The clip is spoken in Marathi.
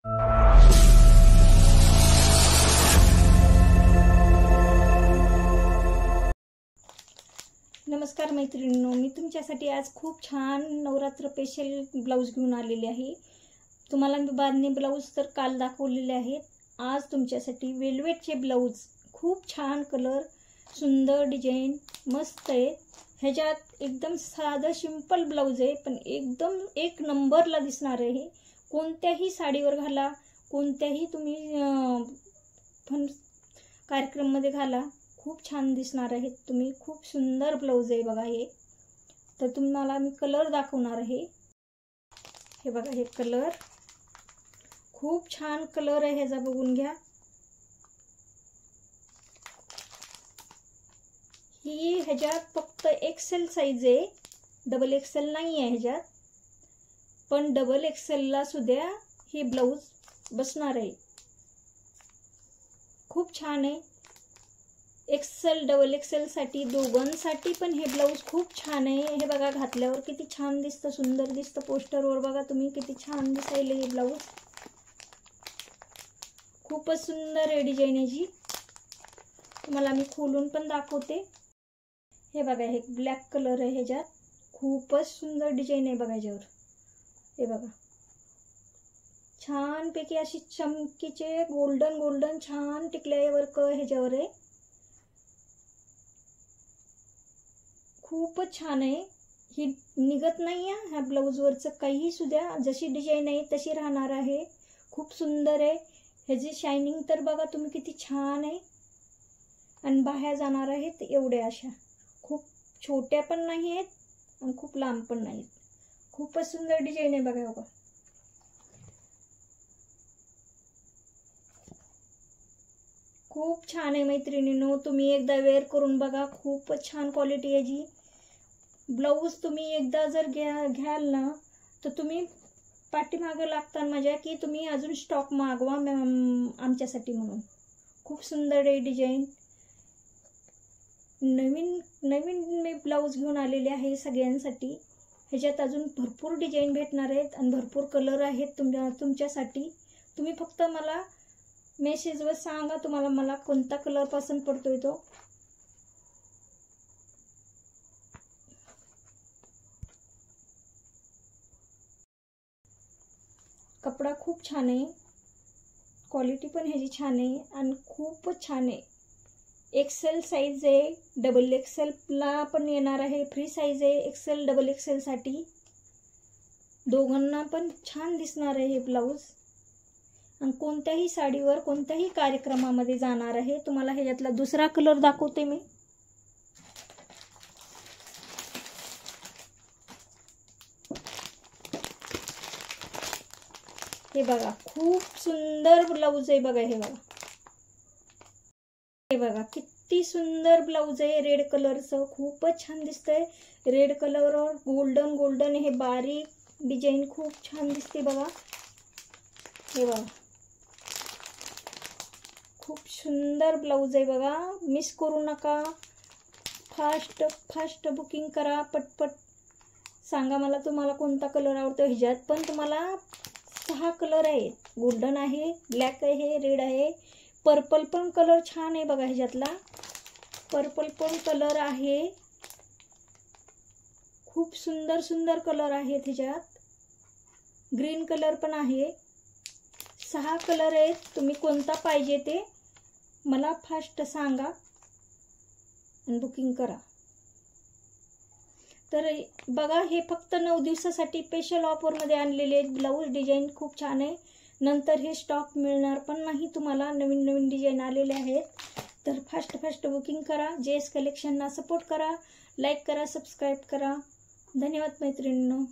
नमस्कार मैत्रिणींनो, मी तुमच्यासाठी आज खूप छान नवरात्र स्पेशल ब्लाऊज घेऊन आलेले आहे। तुम्हाला मी बांधणी ब्लाऊज तर काल दाखवलेले आहेत। आज तुमच्यासाठी वेलवेटचे ब्लाऊज, खूप छान कलर, सुंदर डिझाइन, मस्त आहे। ह्याच्यात एकदम साधा सिंपल ब्लाऊज आहे, पण एकदम एक नंबरला दिसणार आहे। कोणत्याही साडीवर घाला, कोणत्याही तुम्ही कार्यक्रममध्ये घाला, खूप छान दिसणार आहेत तुम्ही। खूप सुंदर ब्लाऊज आहे बघा हे। तर तुम्हाला मी कलर दाखवणार आहे। हे बघा, हे कलर खूप छान कलर आहे, ह्याचा बघून घ्या। ही ह्याच्यात फक्त एक्सेल साइज आहे, डबल एक्सेल नाही आहे ह्याच्यात, पण डबल एक्सेल ला सुद्धा हे ब्लाऊज बसणार आहे। खूप छान आहे। एक्सेल डबल एक्सेल साठी दोघांसाठी पण हे ब्लाऊज खूप छान आहे। हे बघा, घातल्यावर किती छान दिसतं, सुंदर दिसतं। पोस्टरवर बघा तुम्ही किती छान दिसायले हे ब्लाऊज। खूपच सुंदर आहे डिझाइन याची। तुम्हाला मी खोलून पण दाखवते। हे बघा, हे ब्लॅक कलर आहे ह्याच्यात, खूपच सुंदर डिझाइन आहे बघा ह्याच्यावर। हे बघा, छान पैकी अशी चमकीचे गोल्डन गोल्डन छान टिकल्या वर्क ह्याच्यावर आहे। खूपच छान आहे। ही निघत नाही आहे ह्या ब्लाऊजवरचं काही सुद्धा, जशी डिझाइन आहे तशी राहणार आहे। खूप सुंदर आहे। ह्याची शायनिंग तर बघा तुम्ही किती छान आहे। आणि बाहेर जाणार आहेत एवढ्या अशा, खूप छोट्या पण नाही आहेत आणि खूप लांब पण नाहीत। खूपच सुंदर डिझाइन आहे बघा बघा। खूप छान आहे मैत्रिणींनो, तुम्ही एकदा वेअर करून बघा। खूपच छान क्वालिटी आहे जी ब्लाऊज। तुम्ही एकदा जर घ्याल ना, तर तुम्ही पाठीमागे लागता माझ्या की तुम्ही अजून स्टॉक मागवा आमच्यासाठी म्हणून। खूप सुंदर आहे डिझाइन। नवीन नवीन मी ब्लाऊज घेऊन आलेले आहे सगळ्यांसाठी। ह्याच्यात अजून भरपूर डिझाइन भेटणार आहेत आणि भरपूर कलर आहेत तुमच्यासाठी। तुम्ही फक्त मला मेसेजवर सांगा तुम्हाला मला कोणता कलर पसंत पडतोय तो। कपडा खूप छान आहे, क्वालिटी पण ह्याची छान आहे आणि खूपच छान आहे। एक्सेल साइज आहे, डबल एक्सेल ला पण येणार आहे, फ्री साइज आहे एक्सेल डबल एक्सेल साठी। दोघांना पण छान दिसणार आहे हे ब्लाऊज आणि कोणत्याही साडीवर कोणत्याही कार्यक्रमामध्ये जाणार आहे। तुम्हाला ह्याच्यातला दुसरा कलर दाखवते मी। हे बघा, खूप सुंदर ब्लाऊज आहे बघा। हे बघा, हे बघा किती सुंदर ब्लाऊज आहे रेड कलरचं। खूपच छान दिसतंय। रेड कलरवर गोल्डन गोल्डन हे बारीक डिझाइन खूप छान दिसते बघा। हे बघा, खूप सुंदर ब्लाऊज आहे बघा। मिस करू नका, फास्ट फास्ट बुकिंग करा, पटपट सांगा मला तुम्हाला कोणता कलर आवडतो। ह्याच्यात पण तुम्हाला 6 कलर आहेत, गोल्डन आहे, ब्लॅक आहे, रेड आहे, पर्पल पण कलर छान आहे बघा। ह्याच्यातला पर्पल पण कलर आहे। खूप सुंदर सुंदर कलर आहेत ह्याच्यात। ग्रीन कलर पण आहे। 6 कलर आहेत। तुम्ही कोणता पाहिजे ते मला फास्ट सांगा आणि बुकिंग करा। तर बघा, हे फक्त 9 दिवसासाठी स्पेशल ऑफर मध्ये आणलेले ब्लाऊज। डिझाइन खूप छान आहे। नंतर हे स्टॉक मिळणार पण नाही तुम्हाला, नवीन नवीन डिझाइन आलेले आहेत। तर फास्ट फास्ट बुकिंग करा। जेएस कलेक्शनला सपोर्ट करा, लाईक करा, सबस्क्राईब करा। धन्यवाद मैत्रिणींनो।